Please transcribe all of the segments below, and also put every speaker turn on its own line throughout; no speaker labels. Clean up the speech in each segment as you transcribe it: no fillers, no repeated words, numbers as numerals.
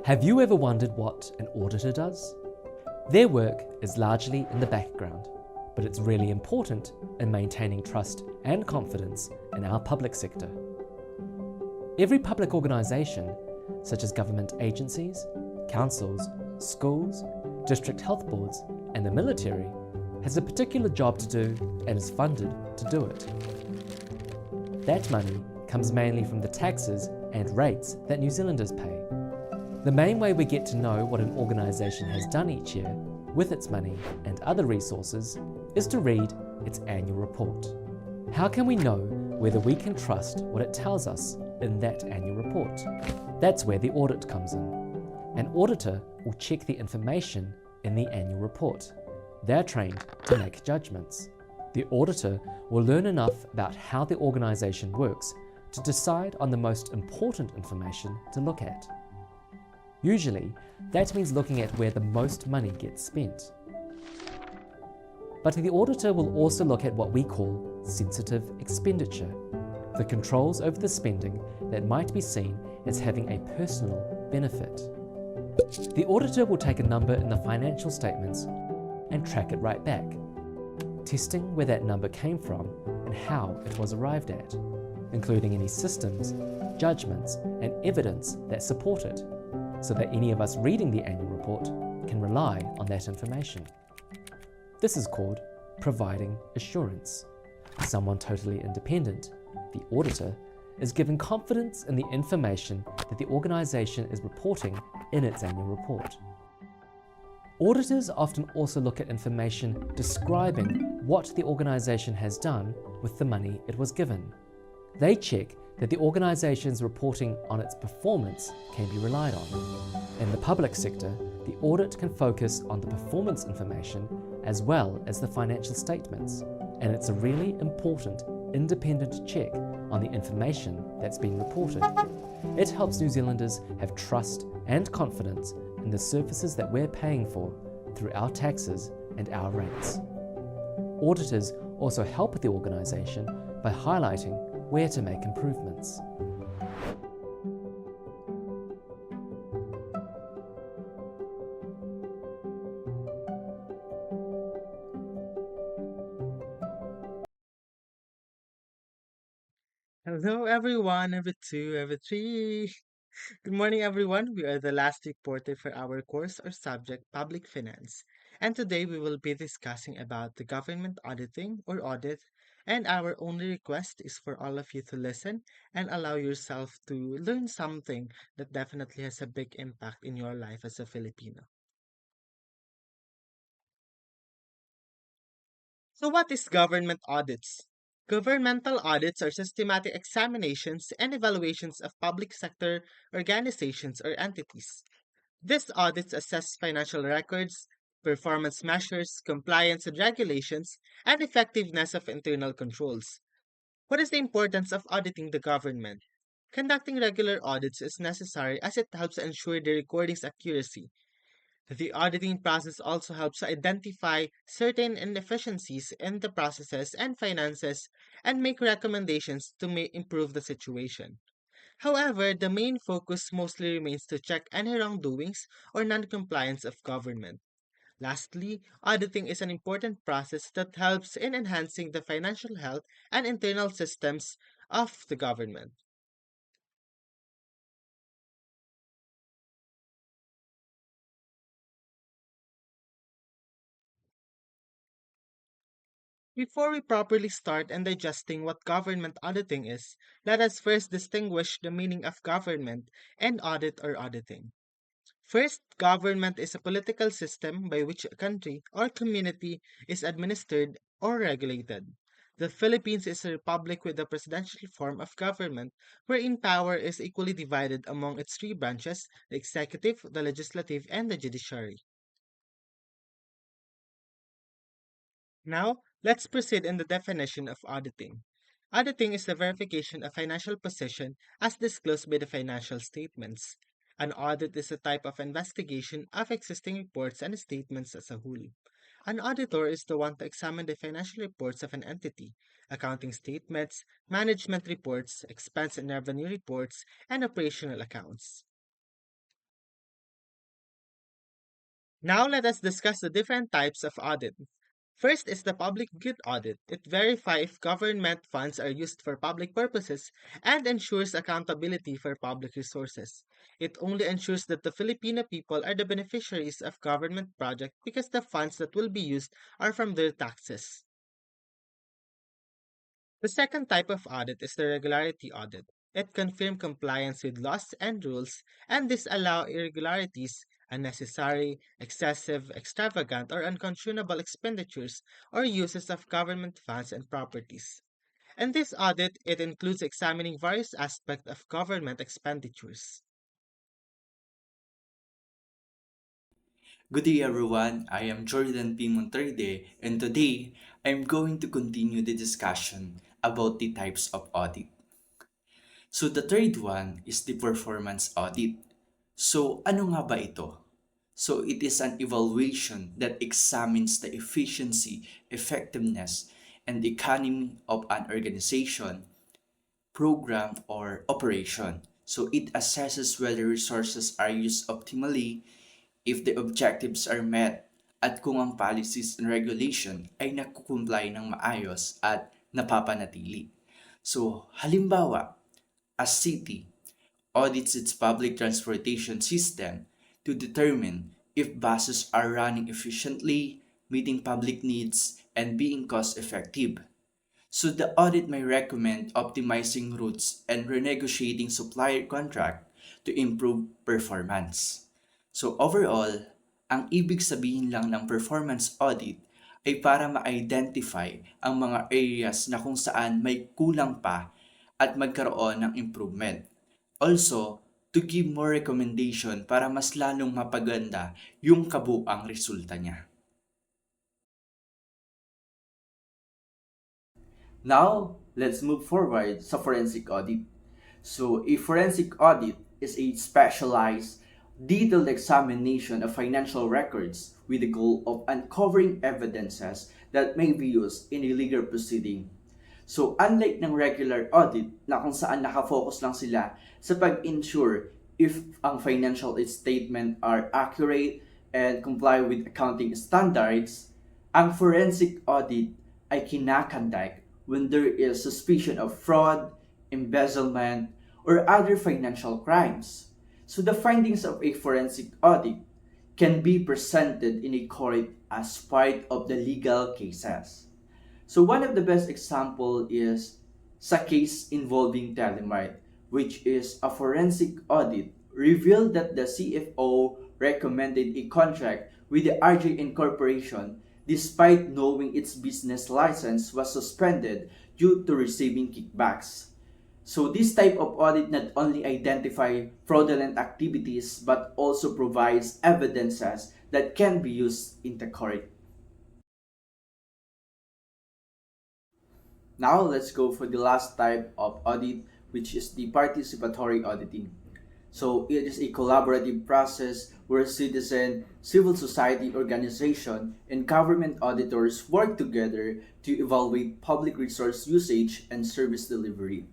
Have you ever wondered what an auditor does? Their work is largely in the background, but it's really important in maintaining trust and confidence in our public sector. Every public organisation, such as government agencies, councils, schools, district health boards, and the military, has a particular job to do and is funded to do it. That money comes mainly from the taxes and rates that New Zealanders pay. The main way we get to know what an organisation has done each year with its money and other resources is to read its annual report. How can we know whether we can trust what it tells us in that annual report? That's where the audit comes in. An auditor will check the information in the annual report. They're trained to make judgments. The auditor will learn enough about how the organisation works to decide on the most important information to look at. Usually, that means looking at where the most money gets spent. But the auditor will also look at what we call sensitive expenditure, the controls over the spending that might be seen as having a personal benefit. The auditor will take a number in the financial statements and track it right back, testing where that number came from and how it was arrived at, including any systems, judgments, and evidence that support it, so that any of us reading the annual report can rely on that information. This is called providing assurance. Someone totally independent, the auditor, is given confidence in the information that the organisation is reporting in its annual report. Auditors often also look at information describing what the organisation has done with the money it was given. They check that the organisation's reporting on its performance can be relied on. In the public sector, the audit can focus on the performance information as well as the financial statements, and it's a really important independent check on the information that's been reported. It helps New Zealanders have trust and confidence in the services that we're paying for through our taxes and our rates. Auditors also help the organisation by highlighting where to make improvements.
Hello, everyone, every two, every three. Good morning, everyone. We are the last reporter for our course or subject, Public Finance. And today we will be discussing about the government auditing or audit. And our only request is for all of you to listen and allow yourself to learn something that definitely has a big impact in your life as a Filipino. So, what is government audits? Governmental audits are systematic examinations and evaluations of public sector organizations or entities. These audits assess financial records, performance measures, compliance with regulations, and effectiveness of internal controls. What is the importance of auditing the government? Conducting regular audits is necessary as it helps ensure the recording's accuracy. The auditing process also helps identify certain inefficiencies in the processes and finances and make recommendations to improve the situation. However, the main focus mostly remains to check any wrongdoings or non-compliance of government. Lastly, auditing is an important process that helps in enhancing the financial health and internal systems of the government. Before we properly start and digesting what government auditing is, let us first distinguish the meaning of government and audit or auditing. First, government is a political system by which a country or community is administered or regulated. The Philippines is a republic with a presidential form of government wherein power is equally divided among its three branches, the executive, the legislative, and the judiciary. Now, let's proceed in the definition of auditing. Auditing is the verification of financial position as disclosed by the financial statements. An audit is a type of investigation of existing reports and statements as a whole. An auditor is the one to examine the financial reports of an entity, accounting statements, management reports, expense and revenue reports, and operational accounts. Now let us discuss the different types of audit. First is the public good audit. It verifies if government funds are used for public purposes and ensures accountability for public resources. It only ensures that the Filipino people are the beneficiaries of government projects because the funds that will be used are from their taxes. The second type of audit is the regularity audit. It confirms compliance with laws and rules and disallow irregularities, unnecessary, excessive, extravagant, or unconscionable expenditures or uses of government funds and properties. In this audit, it includes examining various aspects of government expenditures.
Good day everyone, I am Jordan P. Monterde and today I'm going to continue the discussion about the types of audit. So the third one is the performance audit. So ano nga ba ito? So it is an evaluation that examines the efficiency, effectiveness, and economy of an organization, program, or operation. So it assesses whether resources are used optimally, if the objectives are met, at kung ang policies and regulation ay nakukumply ng maayos at napapanatili. So, halimbawa, a city audits its public transportation system to determine if buses are running efficiently, meeting public needs, and being cost effective. So the audit may recommend optimizing routes and renegotiating supplier contract to improve performance. So overall, ang ibig sabihin lang ng performance audit ay para ma-identify ang mga areas na kung saan may kulang pa at magkaroon ng improvement. Also, to give more recommendation para mas lalong mapaganda yung kabuang resulta niya. Now, let's move forward sa forensic audit. So, a forensic audit is a specialized, detailed examination of financial records with the goal of uncovering evidences that may be used in a legal proceeding. So, unlike ng regular audit na kung saan nakafocus lang sila sa pag-ensure if ang financial statement are accurate and comply with accounting standards, ang forensic audit ay kinakandak when there is suspicion of fraud, embezzlement, or other financial crimes. So the findings of a forensic audit can be presented in a court as part of the legal cases. So one of the best example is sa case involving Telemart, which is a forensic audit revealed that the CFO recommended a contract with the RJN Corporation despite knowing its business license was suspended due to receiving kickbacks. So this type of audit not only identify fraudulent activities but also provides evidences that can be used in the court. Now let's go for the last type of audit, which is the participatory auditing. So it is a collaborative process where citizen, civil society organization, and government auditors work together to evaluate public resource usage and service delivery.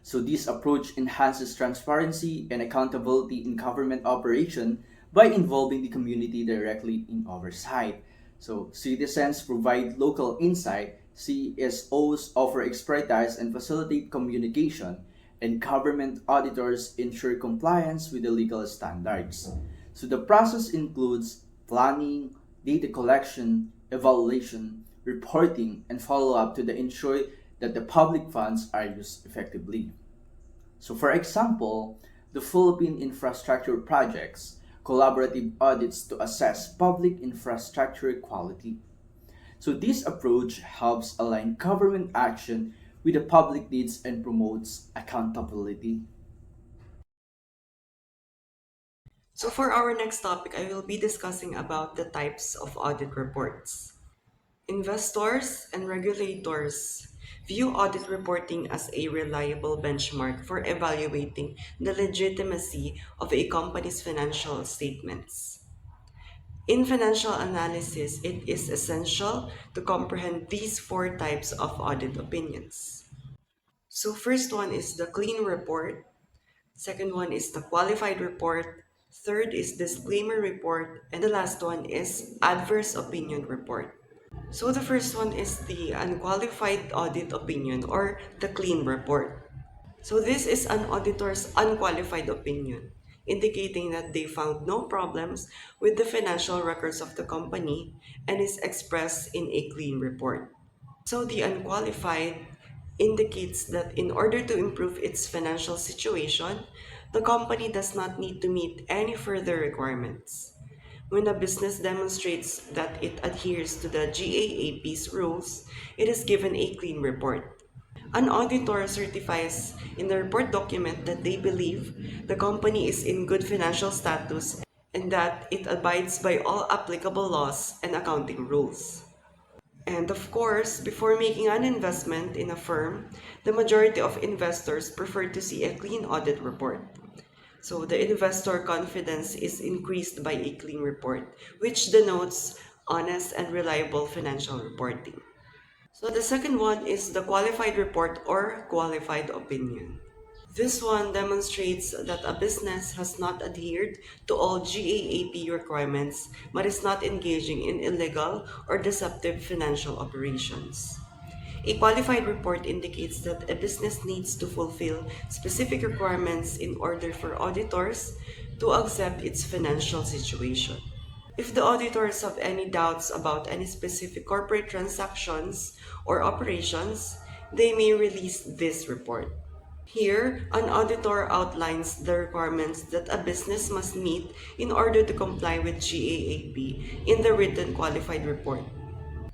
So this approach enhances transparency and accountability in government operation by involving the community directly in oversight. So citizens provide local insight, CSOs offer expertise and facilitate communication, and government auditors ensure compliance with the legal standards. So the process includes planning, data collection, evaluation, reporting, and follow-up to ensure that the public funds are used effectively. So for example, the Philippine infrastructure projects, collaborative audits to assess public infrastructure quality. So this approach helps align government action with the public needs and promotes accountability.
So for our next topic, I will be discussing about the types of audit reports. Investors and regulators view audit reporting as a reliable benchmark for evaluating the legitimacy of a company's financial statements. In financial analysis, it is essential to comprehend these four types of audit opinions. So first one is the clean report, second one is the qualified report, Third is disclaimer report, and the last one is adverse opinion report. So the first one is the unqualified audit opinion or the clean report. So this is an auditor's unqualified opinion, indicating that they found no problems with the financial records of the company and is expressed in a clean report. So the unqualified indicates that in order to improve its financial situation, the company does not need to meet any further requirements. When a business demonstrates that it adheres to the GAAP's rules, it is given a clean report. An auditor certifies in the report document that they believe the company is in good financial status and that it abides by all applicable laws and accounting rules. And of course, before making an investment in a firm, the majority of investors prefer to see a clean audit report. So the investor confidence is increased by a clean report, which denotes honest and reliable financial reporting. So the second one is the qualified report or qualified opinion. This one demonstrates that a business has not adhered to all GAAP requirements but is not engaging in illegal or deceptive financial operations. A qualified report indicates that a business needs to fulfill specific requirements in order for auditors to accept its financial situation. If the auditors have any doubts about any specific corporate transactions or operations, they may release this report. Here, an auditor outlines the requirements that a business must meet in order to comply with GAAP in the written qualified report.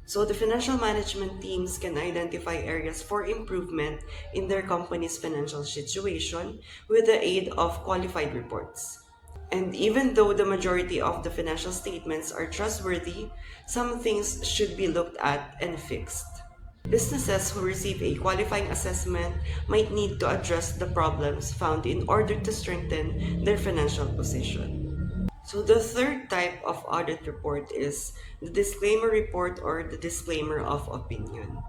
So the financial management teams can identify areas for improvement in their company's financial situation with the aid of qualified reports. And even though the majority of the financial statements are trustworthy, some things should be looked at and fixed. Businesses who receive a qualifying assessment might need to address the problems found in order to strengthen their financial position. So the third type of audit report is the disclaimer report or the disclaimer of opinion.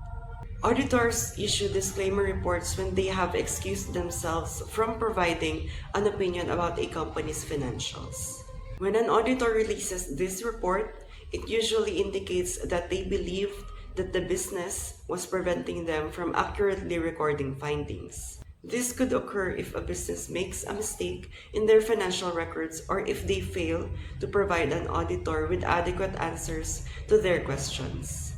Auditors issue disclaimer reports when they have excused themselves from providing an opinion about a company's financials. When an auditor releases this report, it usually indicates that they believe that the business was preventing them from accurately recording findings. This could occur if a business makes a mistake in their financial records or if they fail to provide an auditor with adequate answers to their questions.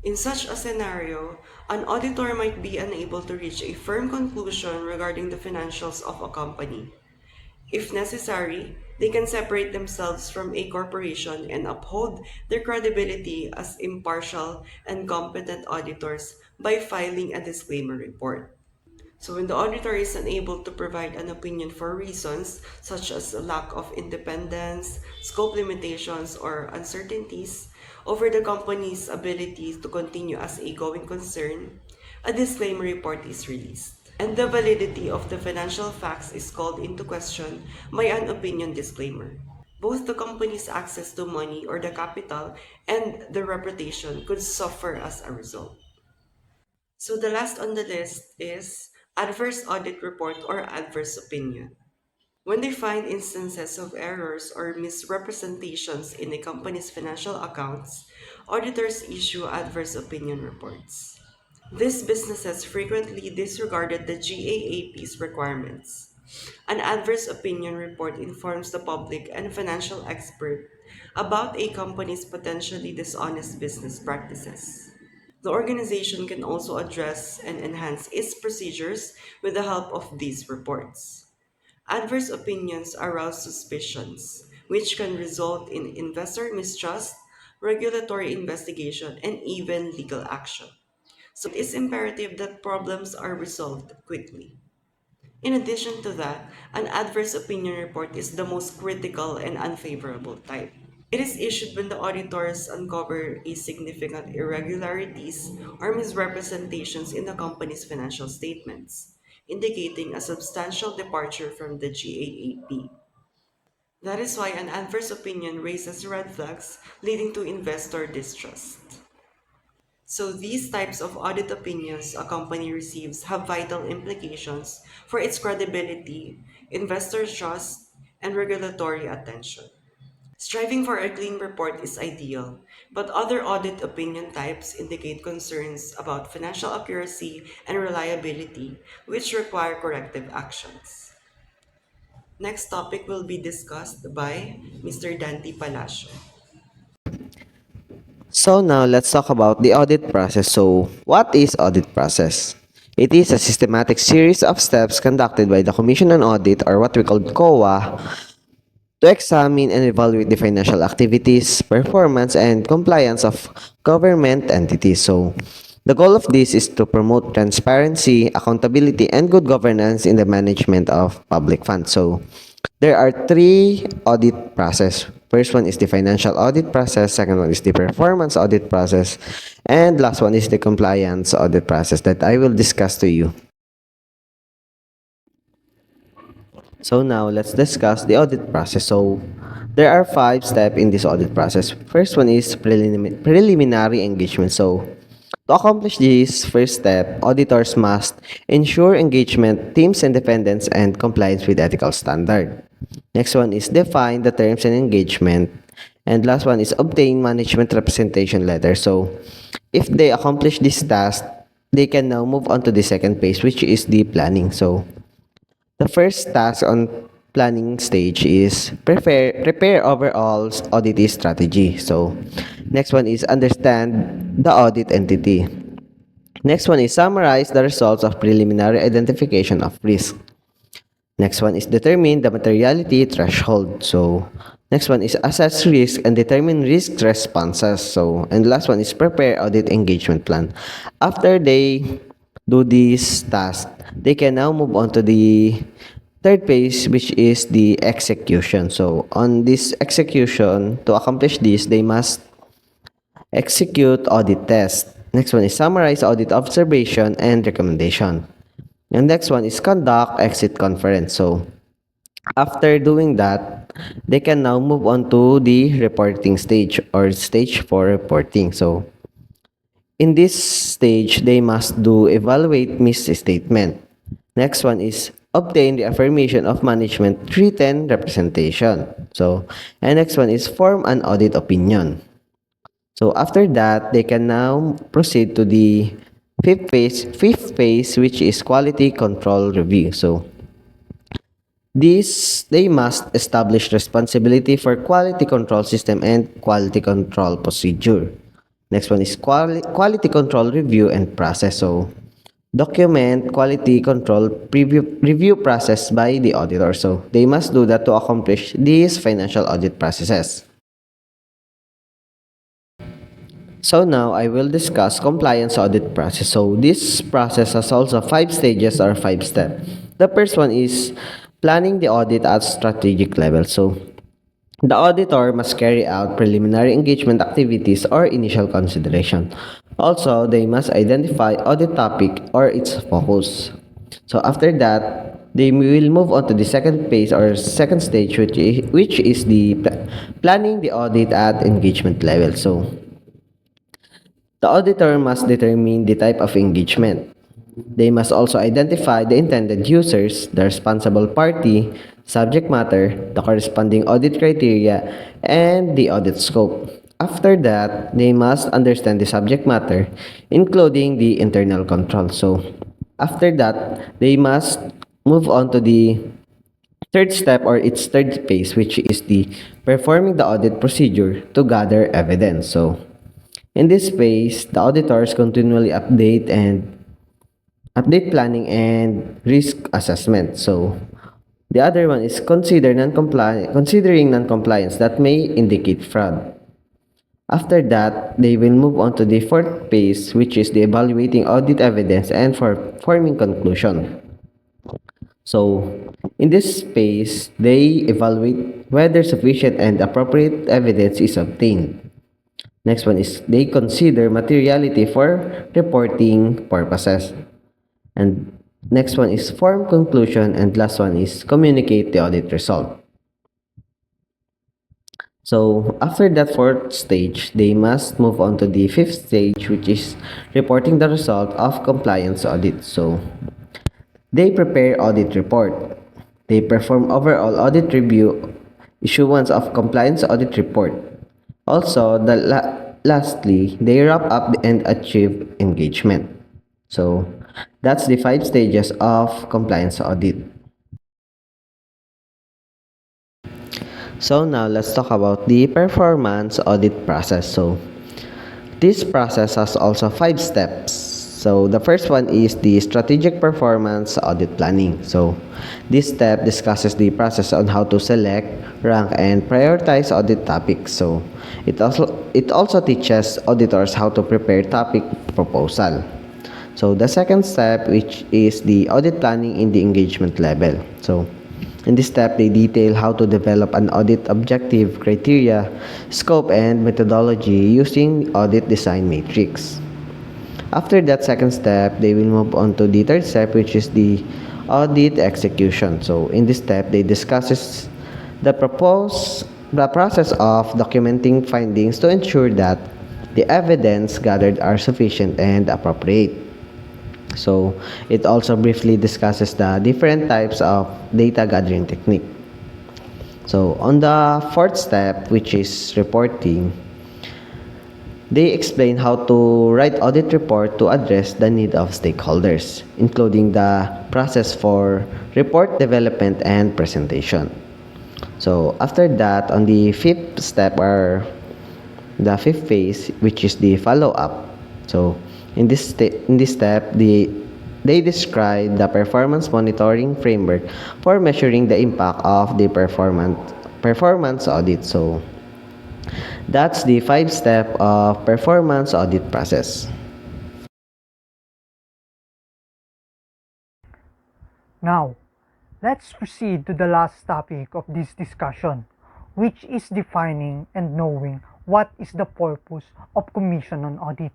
In such a scenario, an auditor might be unable to reach a firm conclusion regarding the financials of a company. If necessary, they can separate themselves from a corporation and uphold their credibility as impartial and competent auditors by filing a disclaimer report. So when the auditor is unable to provide an opinion for reasons such as a lack of independence, scope limitations, or uncertainties over the company's ability to continue as a going concern, a disclaimer report is released. And the validity of the financial facts is called into question by an opinion disclaimer. Both the company's access to money or the capital and the reputation could suffer as a result. So the last on the list is adverse audit report or adverse opinion. When they find instances of errors or misrepresentations in a company's financial accounts, auditors issue adverse opinion reports. These businesses frequently disregarded the GAAP's requirements. An adverse opinion report informs the public and financial expert about a company's potentially dishonest business practices. The organization can also address and enhance its procedures with the help of these reports. Adverse opinions arouse suspicions, which can result in investor mistrust, regulatory investigation, and even legal action. So it is imperative that problems are resolved quickly. In addition to that, an adverse opinion report is the most critical and unfavorable type. It is issued when the auditors uncover a significant irregularities or misrepresentations in the company's financial statements, indicating a substantial departure from the GAAP. That is why an adverse opinion raises red flags, leading to investor distrust. So these types of audit opinions a company receives have vital implications for its credibility, investor trust, and regulatory attention. Striving for a clean report is ideal, but other audit opinion types indicate concerns about financial accuracy and reliability, which require corrective actions. Next topic will be discussed by Mr. Dante Palacio.
So now let's talk about the audit process. So what is audit process? It is a systematic series of steps conducted by the Commission on Audit, or what we call COA, to examine and evaluate the financial activities, performance, and compliance of government entities. So the goal of this is to promote transparency, accountability, and good governance in the management of public funds. So there are three audit process. First one is the financial audit process, second one is the performance audit process, and last one is the compliance audit process that I will discuss to you. So now let's discuss the audit process. So there are 5 steps in this audit process. First one is preliminary engagement. So to accomplish this first step, auditors must ensure engagement, teams independence, and compliance with ethical standard. Next one is define the terms and engagement. And last one is obtain management representation letter. So if they accomplish this task, they can now move on to the second phase, which is the planning. So the first task on planning stage is prepare overall audit strategy. So next one is understand the audit entity. Next one is summarize the results of preliminary identification of risk. Next one is determine the materiality threshold. So next one is assess risk and determine risk responses. So and last one is prepare audit engagement plan. After they do this task, they can now move on to the third phase, which is the execution. So on this execution, to accomplish this, they must execute audit test. Next one is summarize audit observation and recommendation. And next one is conduct exit conference. So after doing that, they can now move on to the reporting stage, or stage for reporting. So in this stage, they must do evaluate misstatement. Next one is obtain the affirmation of management written representation. So, and next one is form an audit opinion. So after that, they can now proceed to the fifth phase, which is quality control review. So they must establish responsibility for quality control system and quality control procedure. Next one is quality control review and process. So document quality control review process by the auditor. So they must do that to accomplish these financial audit processes. So now I will discuss compliance audit process. So this process has also 5 stages or 5 steps. The first one is planning the audit at strategic level. So the auditor must carry out preliminary engagement activities or initial consideration. Also, they must identify audit topic or its focus. So after that, they will move on to the second phase or second stage, which is the planning the audit at engagement level. So the auditor must determine the type of engagement. They must also identify the intended users, the responsible party, subject matter, the corresponding audit criteria, and the audit scope. After that, they must understand the subject matter, including the internal control. So, after that, they must move on to the third step or its third phase, which is the performing the audit procedure to gather evidence. So, in this phase, the auditors continually update planning and risk assessment. So the other one is considering non-compliance that may indicate fraud. After that, they will move on to the fourth phase, which is the evaluating audit evidence and for forming conclusion. So in this phase, they evaluate whether sufficient and appropriate evidence is obtained. Next one is they consider materiality for reporting purposes. And next one is form conclusion, and last one is communicate the audit result. So after that fourth stage, they must move on to the fifth stage, which is reporting the result of compliance audit. So they prepare audit report. They perform overall audit review, issuance of compliance audit report. Also, lastly, they wrap up and achieve engagement. So, that's the 5 stages of compliance audit. So now let's talk about the performance audit process. So this process has also 5 steps. So the first one is the strategic performance audit planning. So this step discusses the process on how to select, rank, and prioritize audit topics. So it also teaches auditors how to prepare topic proposal. So the second step, which is the audit planning in the engagement level. So in this step, they detail how to develop an audit objective, criteria, scope, and methodology using audit design matrix. After that second step, they will move on to the third step, which is the audit execution. So in this step, they discusses the process of documenting findings to ensure that the evidence gathered are sufficient and appropriate. So it also briefly discusses the different types of data gathering technique. So on the fourth step, which is reporting, they explain how to write audit report to address the need of stakeholders, including the process for report development and presentation. So after that, on the fifth step or the fifth phase, which is the follow up. So in this step, they describe the performance monitoring framework for measuring the impact of the performance audit. So that's the 5 step of performance audit process.
Now, let's proceed to the last topic of this discussion, which is defining and knowing what is the purpose of Commission on Audit.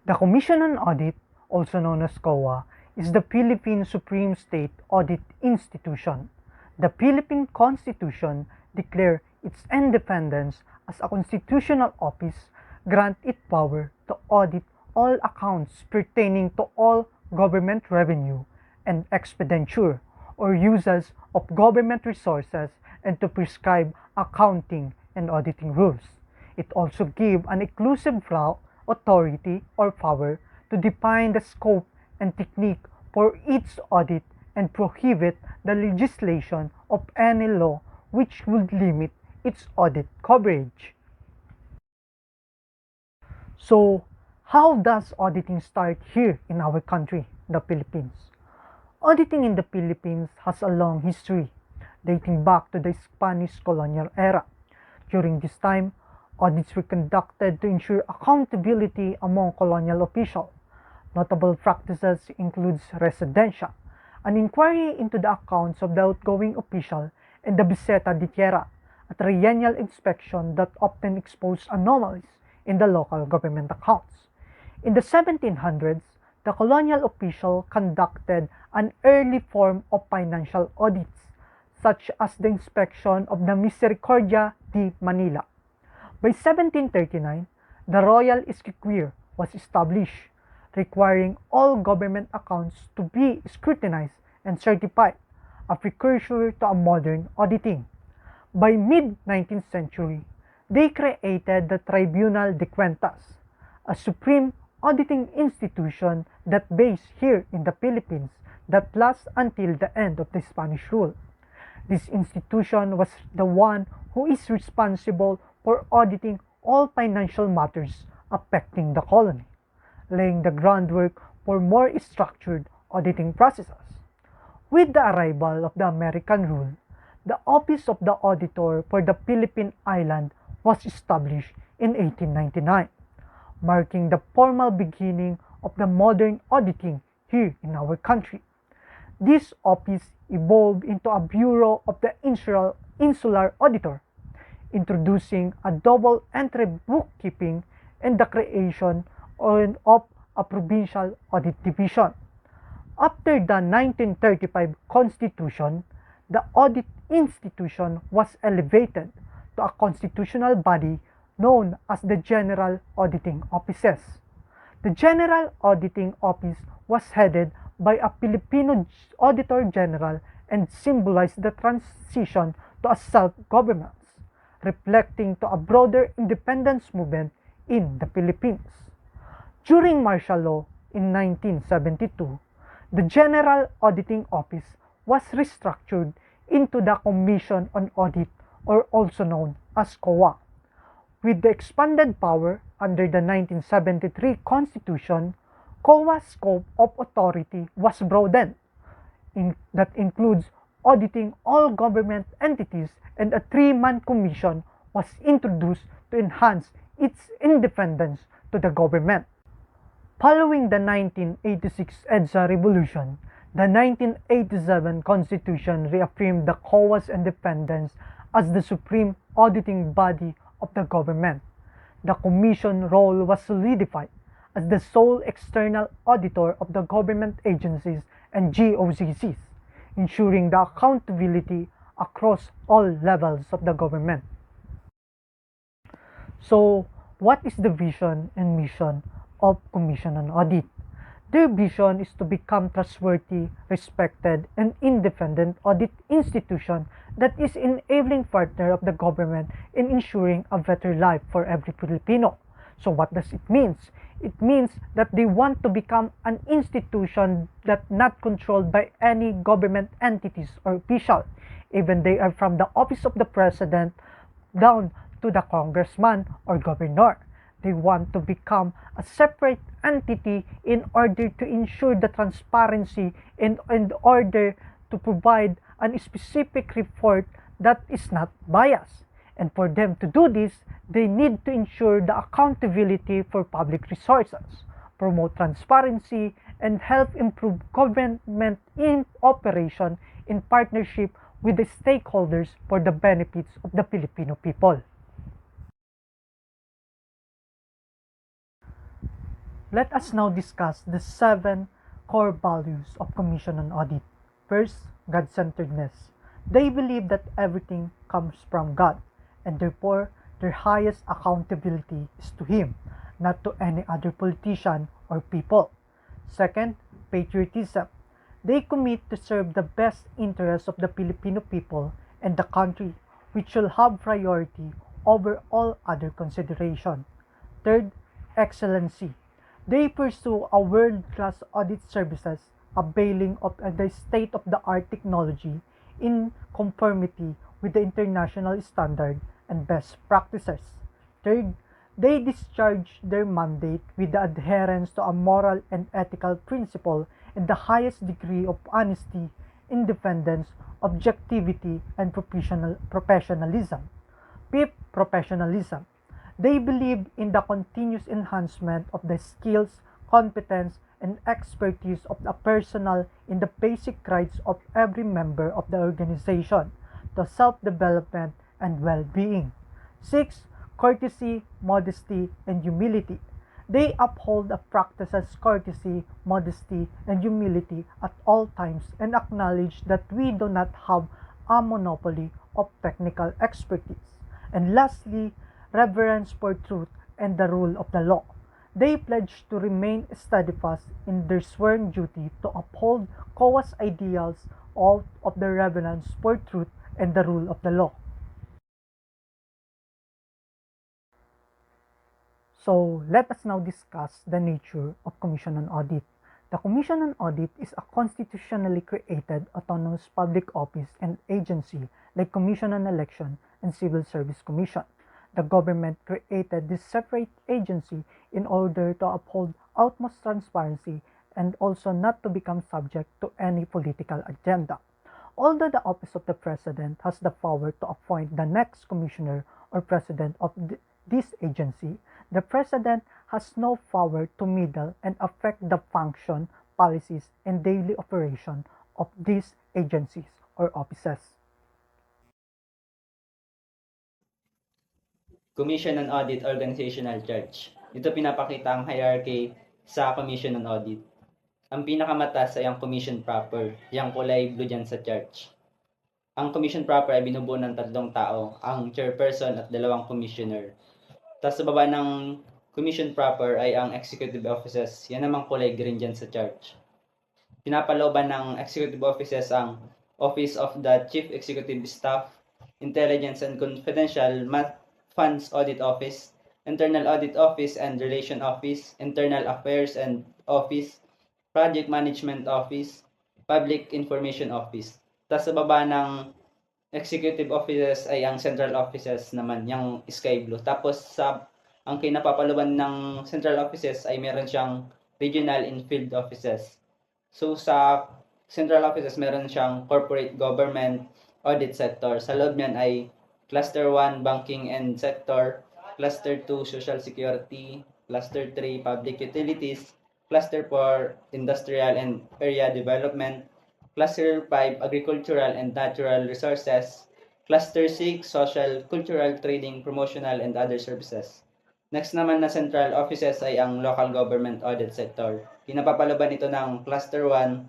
The Commission on Audit, also known as COA, is the Philippine Supreme State Audit Institution. The Philippine Constitution declares its independence as a constitutional office, grant it power to audit all accounts pertaining to all government revenue and expenditure or uses of government resources and to prescribe accounting and auditing rules. It also gives an exclusive authority or power to define the scope and technique for its audit and prohibit the legislation of any law which would limit its audit coverage. So, how does auditing start here in our country, the Philippines? Auditing in the Philippines has a long history, dating back to the Spanish colonial era. During this time, audits were conducted to ensure accountability among colonial officials. Notable practices includes residencia, an inquiry into the accounts of the outgoing official, and the visita de tierra, a triennial inspection that often exposed anomalies in the local government accounts. In the 1700s, the colonial official conducted an early form of financial audits, such as the inspection of the Misericordia de Manila. By 1739, the Royal Esquiquer was established, requiring all government accounts to be scrutinized and certified, a precursor to a modern auditing. By mid-19th century, they created the Tribunal de Cuentas, a supreme auditing institution that based here in the Philippines that lasts until the end of the Spanish rule. This institution was the one who is responsible for auditing all financial matters affecting the colony, laying the groundwork for more structured auditing processes. With the arrival of the American rule, the Office of the Auditor for the Philippine Island was established in 1899, marking the formal beginning of the modern auditing here in our country. This office evolved into a Bureau of the Insular Auditor, introducing a double entry bookkeeping and the creation of a provincial audit division. After the 1935 Constitution, the audit institution was elevated to a constitutional body known as the General Auditing Offices. The General Auditing Office was headed by a Filipino Auditor General and symbolized the transition to a self-government, reflecting to a broader independence movement in the Philippines. During martial law in 1972, the General Auditing Office was restructured into the Commission on Audit, or also known as COA. With the expanded power under the 1973 Constitution, COA's scope of authority was broadened. That includes auditing all government entities, and a 3-man commission was introduced to enhance its independence to the government. Following the 1986 EDSA revolution, the 1987 Constitution reaffirmed the COA's independence as the supreme auditing body of the government. The Commission role was solidified as the sole external auditor of the government agencies and GOCCs, ensuring the accountability across all levels of the government. So, what is the vision and mission of Commission on Audit? Their vision is to become trustworthy, respected, and independent audit institution that is enabling partner of the government in ensuring a better life for every Filipino. So what does it mean? It means that they want to become an institution that not controlled by any government entities or official, even they are from the office of the president down to the congressman or governor. They want to become a separate entity in order to ensure the transparency and in order to provide a specific report that is not biased. And for them to do this, they need to ensure the accountability for public resources, promote transparency, and help improve government in operation in partnership with the stakeholders for the benefits of the Filipino people. Let us now discuss the 7 core values of Commission on Audit. First, God-centeredness. They believe that everything comes from God, and therefore their highest accountability is to Him, not to any other politician or people. Second, patriotism. They commit to serve the best interests of the Filipino people and the country, which will have priority over all other consideration. Third, excellency. They pursue a world-class audit services availing of the state-of-the-art technology in conformity with the international standard and best practices. Third, they discharge their mandate with the adherence to a moral and ethical principle and the highest degree of honesty, independence, objectivity, and professionalism. Fifth, professionalism. They believe in the continuous enhancement of the skills, competence, and expertise of the personnel in the basic rights of every member of the organization, to self-development and well-being. 6. Courtesy, modesty, and humility. They uphold the practices courtesy, modesty, and humility at all times and acknowledge that we do not have a monopoly of technical expertise. And lastly, reverence for truth and the rule of the law. They pledge to remain steadfast in their sworn duty to uphold COA's ideals of the reverence for truth and the rule of the law. So, let us now discuss the nature of Commission on Audit. The Commission on Audit is a constitutionally created autonomous public office and agency like Commission on Election and Civil Service Commission. The government created this separate agency in order to uphold utmost transparency and also not to become subject to any political agenda. Although the office of the president has the power to appoint the next commissioner or president of this agency, the president has no power to meddle and affect the function, policies, and daily operation of these agencies or offices.
Commission on Audit Organizational Chart. Dito pinapakita ang hierarchy sa Commission on Audit. Ang pinakamataas ay ang Commission Proper, yung kulay blue dyan sa chart. Ang Commission Proper ay binubuo ng 3 tao, ang chairperson at 2 commissioner. Tapos sa baba ng Commission Proper ay ang executive officers, yan namang kulay green dyan sa chart. Pinapalooban ng executive offices ang Office of the Chief Executive Staff, Intelligence and Confidential Funds Audit Office, Internal Audit Office and Relation Office, Internal Affairs and Office, Project Management Office, Public Information Office. Tapos sa baba ng executive offices ay ang central offices naman, yung sky blue. Tapos ang kinapapaluban ng central offices ay meron siyang regional and field offices. So sa central offices meron siyang corporate government audit sector. Sa loob niyan ay cluster 1 banking and sector, cluster 2 social security, cluster 3 public utilities, cluster 4 industrial and area development, cluster 5 agricultural and natural resources, cluster 6 social, cultural, trading, promotional and other services. Next naman na central offices ay ang local government audit sector. Pinapapalaban ito ng cluster 1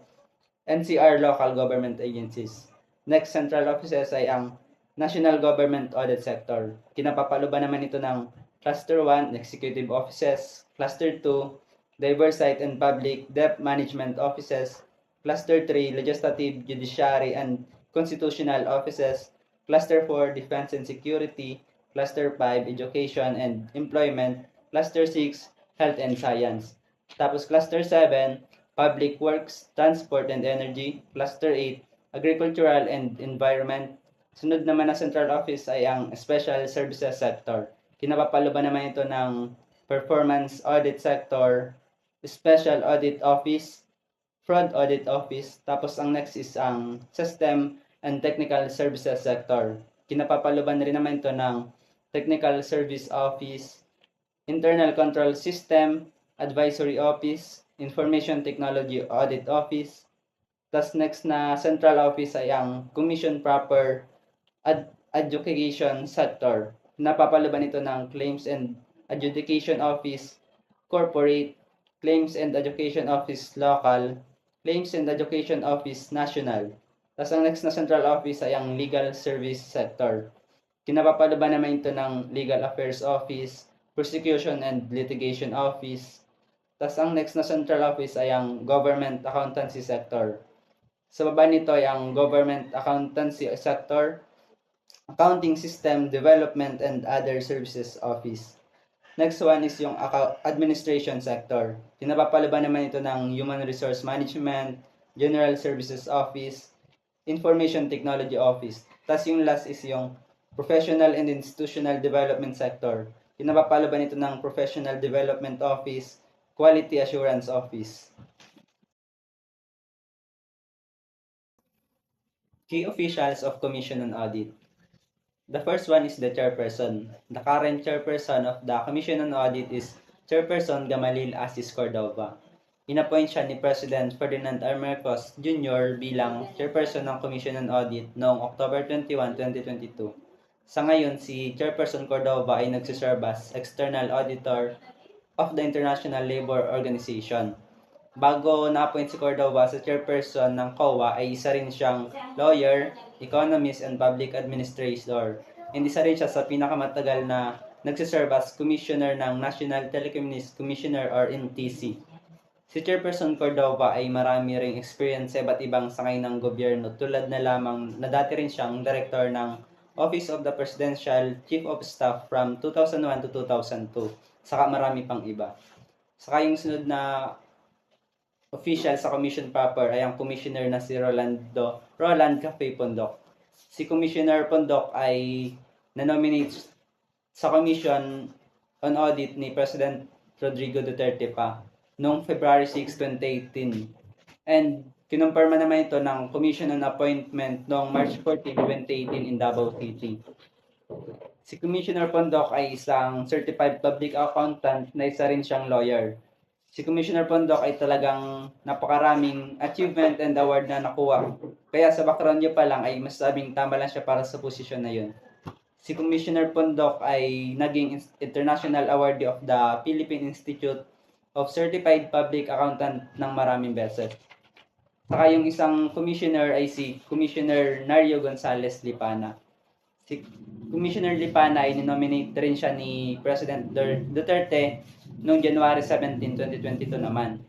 NCR local government agencies. Next central offices ay ang national government audit sector. Kinapapalaban naman ito ng cluster 1 executive offices, cluster 2 diversity and public debt management offices, cluster 3 legislative, judiciary and constitutional offices, cluster 4 defense and security, cluster 5 education and employment, cluster 6 health and science. Tapos cluster 7 public works, transport and energy, cluster 8 agricultural and environment. Sunod naman na central office ay ang special services sector. Kinapapalaban naman ito ng performance audit sector, special audit office, fraud audit office, tapos ang next is ang system and technical services sector. Kinapapalaban rin naman ito ng technical service office, internal control system, advisory office, information technology audit office. Tapos next na central office ay ang commission proper adjudication sector. Napapalaban ito ng claims and adjudication office, corporate, claims and education office local, claims and education office national. Tapos ang next na central office ay ang legal service sector. Kinapapalaban naman ito ng legal affairs office, prosecution and litigation office. Tapos ang next na central office ay ang government accountancy sector. Sa baba nito ay ang government accountancy sector, accounting system development and other services office. Next one is yung administration sector. Pinapapalaban naman ito ng human resource management, general services office, information technology office. Tapos yung last is yung professional and institutional development sector. Pinapapalaban ito ng professional development office, quality assurance office. Key officials of Commission on Audit. The first one is the chairperson. The current chairperson of the Commission on Audit is Chairperson Gamalil Asis Cordova. Inappoint siya ni President Ferdinand R. Marcos Jr. bilang chairperson ng Commission on Audit noong October 21, 2022. Sa ngayon, si Chairperson Cordova ay nagsiserve as External Auditor of the International Labour Organization. Bago na-appoint si Cordova sa chairperson ng COA ay isa rin siyang lawyer, economist, and public administrator. And isa rin siya sa pinakamatagal na nagsiserve as Commissioner ng National Telecommunications Commissioner or NTC. Si Chairperson Cordova ay marami ring experience sa iba't ibang sangay ng gobyerno tulad na lamang na dati rin siyang director ng Office of the Presidential Chief of Staff from 2001 to 2002. Saka marami pang iba. Saka yung sunod na official sa Commission proper ay ang Commissioner na si Roland Cafe Pondok. Si Commissioner Pondok ay na-nominate sa Commission on Audit ni President Rodrigo Duterte pa noong February 6, 2018. And kinumpirma naman ito ng Commission on Appointment noong March 14, 2018 in Davao City. Si Commissioner Pondok ay isang certified public accountant na isa rin siyang lawyer. Si Commissioner Pondok ay talagang napakaraming achievement and award na nakuha. Kaya sa background niya pa lang ay masasabing tama lang siya para sa posisyon na yun. Si Commissioner Pondok ay naging International Awardee of the Philippine Institute of Certified Public Accountant ng maraming beses. Saka yung isang commissioner ay si Commissioner Nario Gonzales Lipana. Si Commissioner Lipana ay ninominate rin siya ni President Duterte noong January 17, 2022 naman.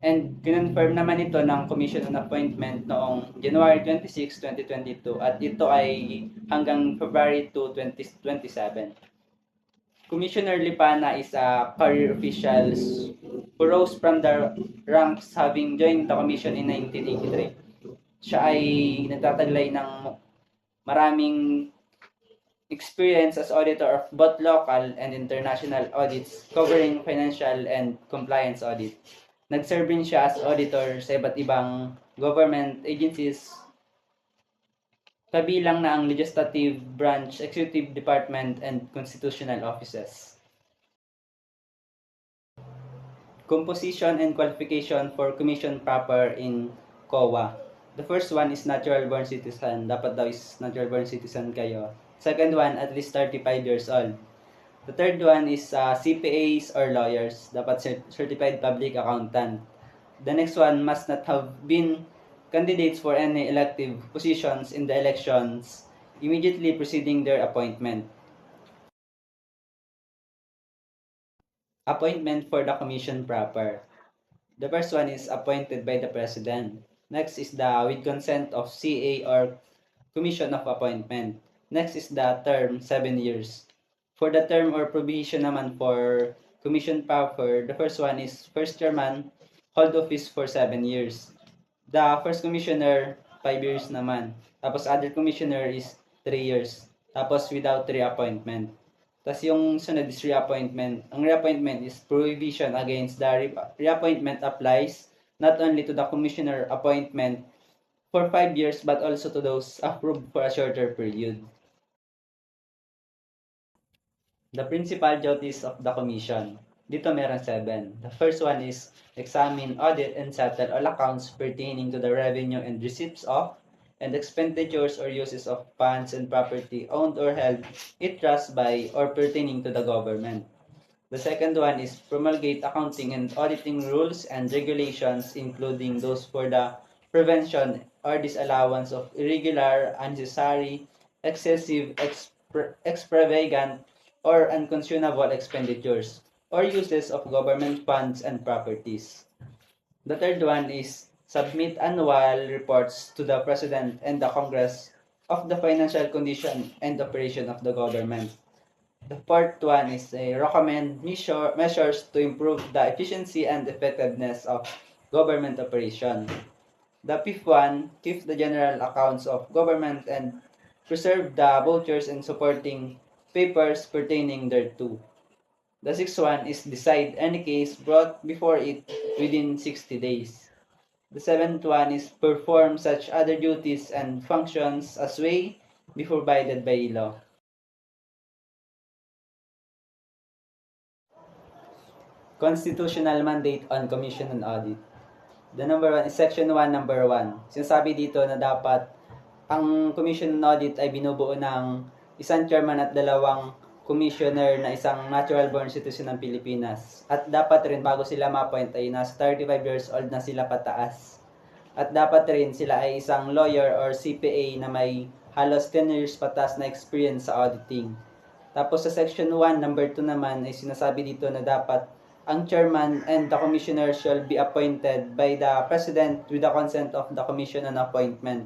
And kinonfirm naman ito ng Commission on Appointment noong January 26, 2022 at ito ay hanggang February 2, 2027. Commissioner Lipana is a career official who rose from the ranks having joined the commission in 1983. Siya ay nagtataglay ng maraming experience as auditor of both local and international audits covering financial and compliance audit. Nag-serve rin siya as auditor sa iba't ibang government agencies, kabilang na ang legislative branch, executive department, and constitutional offices. Composition and qualification for commission proper in COA. The first one is natural born citizen. Dapat daw is natural born citizen kayo. Second one, at least 35 years old. The third one is CPAs or lawyers. Dapat certified public accountant. The next one must not have been candidates for any elective positions in the elections immediately preceding their appointment. Appointment for the commission proper. The first one is appointed by the President. Next is the with consent of CA or Commission of Appointment. Next is the term 7 years. For the term or provision naman for Commission proper, the first one is first chairman hold office for 7 years. The first commissioner 5 years naman. Tapos other commissioner is 3 years. Tapos without reappointment. Tapos yung sunod is reappointment. Ang reappointment is prohibition against the reappointment applies not only to the commissioner appointment for 5 years but also to those approved for a shorter period. The principal duties of the commission. Dito meron 7. The first one is examine, audit, and settle all accounts pertaining to the revenue and receipts of and expenditures or uses of funds and property owned or held in trust by or pertaining to the government. The second one is promulgate accounting and auditing rules and regulations, including those for the prevention or disallowance of irregular, unnecessary, excessive, extravagant, or unconscionable expenditures or uses of government funds and properties. The third one is submit annual reports to the President and the Congress of the financial condition and operation of the government. The fourth one is recommend measures to improve the efficiency and effectiveness of government operation. The fifth one, keep the general accounts of government and preserve the vouchers and supporting papers pertaining thereto. The sixth one is decide any case brought before it within 60 days. The seventh one is perform such other duties and functions as way be provided by law. Constitutional mandate on Commission on Audit. The number one is Section 1, number 1. Sinasabi dito na dapat ang Commission on Audit ay binubuo ng isang chairman at dalawang commissioner na isang natural born citizen ng Pilipinas. At dapat rin bago sila ma-appoint ay nasa 35 years old na sila pataas. At dapat rin sila ay isang lawyer or CPA na may halos 10 years pataas na experience sa auditing. Tapos sa Section 1, number 2 naman ay sinasabi dito na dapat ang chairman and the commissioner shall be appointed by the President with the consent of the Commission on Appointment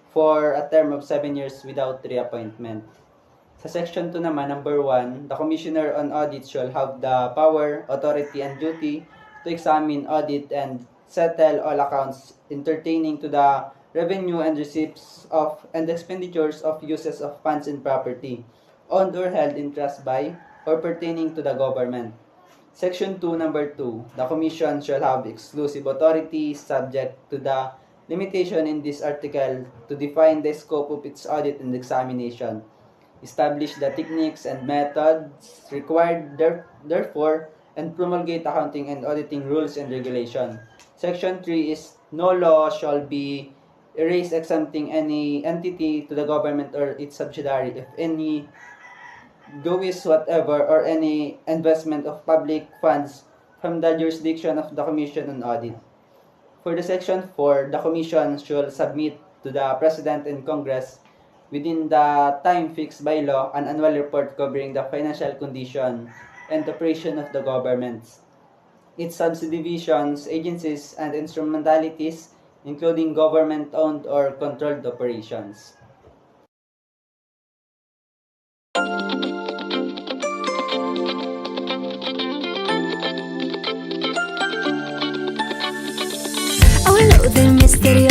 for a term of 7 years without reappointment. Sa Section 2 naman, number 1, the Commissioner on Audit shall have the power, authority, and duty to examine, audit, and settle all accounts entertaining to the revenue and receipts of and expenditures of uses of funds and property owned or held in trust by or pertaining to the government. Section 2, number 2, the Commission shall have exclusive authority subject to the limitation in this article to define the scope of its audit and examination, establish the techniques and methods required therefore, and promulgate accounting and auditing rules and regulation. Section 3 is no law shall be erased exempting any entity to the government or its subsidiary if any does whatever or any investment of public funds from the jurisdiction of the Commission on Audit. For the Section 4, the Commission shall submit to the President and Congress within the time fixed by law an annual report covering the financial condition and operation of the governments. its subdivisions, agencies, and instrumentalities, including government-owned or controlled operations.
Awalo del misterio